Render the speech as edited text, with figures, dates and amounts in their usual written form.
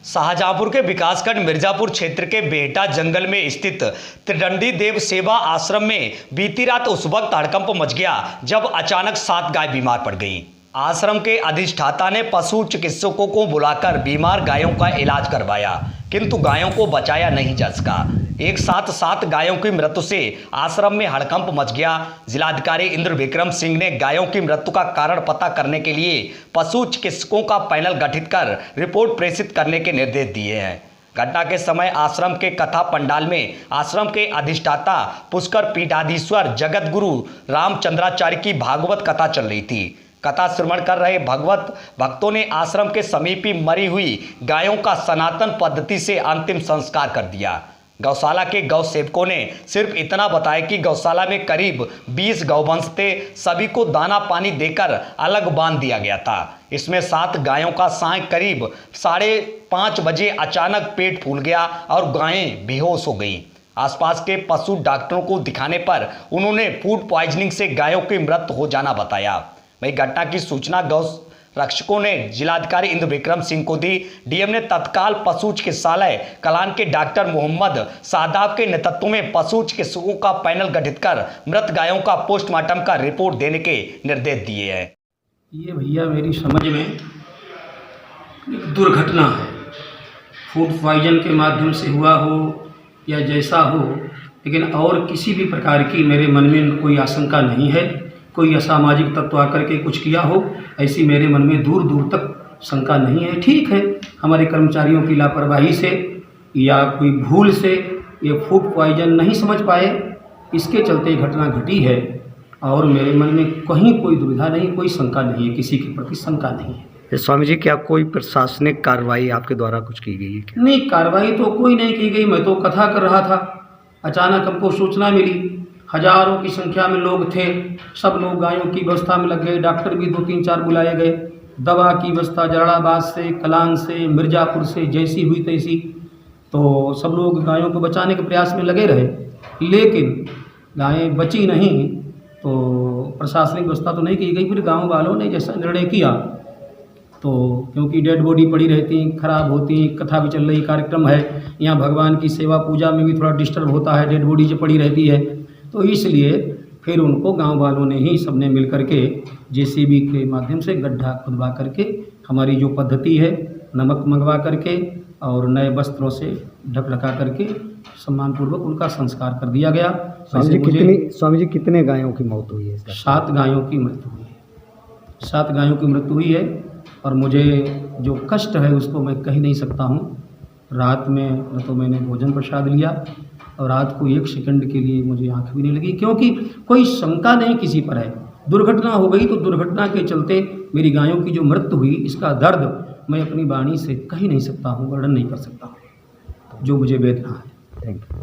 शाहजहांपुर के विकासखंड मिर्जापुर क्षेत्र के बेहटा जंगल में स्थित त्रिदंडी देव सेवा आश्रम में बीती रात उस वक्त हड़कंप मच गया जब अचानक 7 गाय बीमार पड़ गईं। आश्रम के अधिष्ठाता ने पशु चिकित्सकों को बुलाकर बीमार गायों का इलाज करवाया, किंतु गायों को बचाया नहीं जा सका। एक साथ 7 गायों की मृत्यु से आश्रम में हड़कंप मच गया। जिलाधिकारी इंद्र विक्रम सिंह ने गायों की मृत्यु का कारण पता करने के लिए पशु चिकित्सकों का पैनल गठित कर रिपोर्ट प्रेषित करने के निर्देश दिए हैं। घटना के समय आश्रम के कथा पंडाल में आश्रम के अधिष्ठाता पुष्कर पीठाधीश्वर जगत गुरु रामचंद्राचार्य की भागवत कथा चल रही थी। कथा श्रवण कर रहे भगवत भक्तों ने आश्रम के समीप ही मरी हुई गायों का सनातन पद्धति से अंतिम संस्कार कर दिया। गौशाला के गौ सेवकों ने सिर्फ इतना बताया कि गौशाला में करीब 20 गौवंश थे, सभी को दाना पानी देकर अलग बांध दिया गया था। इसमें 7 गायों का साय करीब 5:30 बजे अचानक पेट फूल गया और गायें बेहोश हो गईं। आसपास के पशु डॉक्टरों को दिखाने पर उन्होंने फूड पॉइजनिंग से गायों की मृत्यु हो जाना बताया। वही घटना की सूचना गौ रक्षकों ने जिलाधिकारी इंद्र विक्रम सिंह को दी। डीएम ने तत्काल पशु चिकित्सालय कलान के डॉक्टर मोहम्मद सादाब के नेतृत्व में पशु चिकित्सकों का पैनल गठित कर मृत गायों का पोस्टमार्टम का रिपोर्ट देने के निर्देश दिए हैं। ये भैया मेरी समझ में एक दुर्घटना है, फूड पॉइजन के माध्यम से हुआ हो या जैसा हो, लेकिन और किसी भी प्रकार की मेरे मन में कोई आशंका नहीं है। कोई असामाजिक तत्व आकर के कुछ किया हो, ऐसी मेरे मन में दूर दूर तक शंका नहीं है। ठीक है, हमारे कर्मचारियों की लापरवाही से या कोई भूल से ये फूड पॉइजन नहीं समझ पाए, इसके चलते घटना घटी है और मेरे मन में कहीं कोई दुविधा नहीं, कोई शंका नहीं है, किसी के प्रति शंका नहीं है। स्वामी जी, क्या कोई प्रशासनिक कार्रवाई आपके द्वारा कुछ की गई है क्या? नहीं, कार्रवाई तो कोई नहीं की गई। मैं तो कथा कर रहा था, अचानक हमको सूचना मिली। हजारों की संख्या में लोग थे, सब लोग गायों की व्यवस्था में लग गए। डॉक्टर भी 2-3-4 बुलाए गए। दवा की व्यवस्था जलालाबाद से, कलान से, मिर्ज़ापुर से जैसी हुई तैसी, तो सब लोग गायों को बचाने के प्रयास में लगे रहे, लेकिन गायें बची नहीं। तो प्रशासनिक व्यवस्था तो नहीं की गई। फिर गाँव वालों ने जैसा निर्णय किया, तो क्योंकि डेड बॉडी पड़ी रहती, खराब होती, कथा भी चल रही, कार्यक्रम है, यहाँ भगवान की सेवा पूजा में भी थोड़ा डिस्टर्ब होता है, डेड बॉडी जो पड़ी रहती है, तो इसलिए फिर उनको गांव वालों ने ही सबने मिल करके जेसीबी के माध्यम से गड्ढा खुदवा करके, हमारी जो पद्धति है, नमक मंगवा करके और नए वस्त्रों से ढका करके सम्मानपूर्वक उनका संस्कार कर दिया गया। स्वामी जी, कितने गायों की मौत हुई है? 7 गायों की मृत्यु हुई है। 7 गायों की मृत्यु हुई है और मुझे जो कष्ट है उसको मैं कह नहीं सकता हूँ। रात में न तो मैंने भोजन प्रसाद लिया और रात को 1 सेकंड के लिए मुझे आँख भी नहीं लगी, क्योंकि कोई शंका नहीं किसी पर है। दुर्घटना हो गई तो दुर्घटना के चलते मेरी गायों की जो मृत्यु हुई, इसका दर्द मैं अपनी वाणी से कह नहीं सकता हूँ, वर्णन नहीं कर सकता हूँ, जो मुझे वेदना है। Thank you.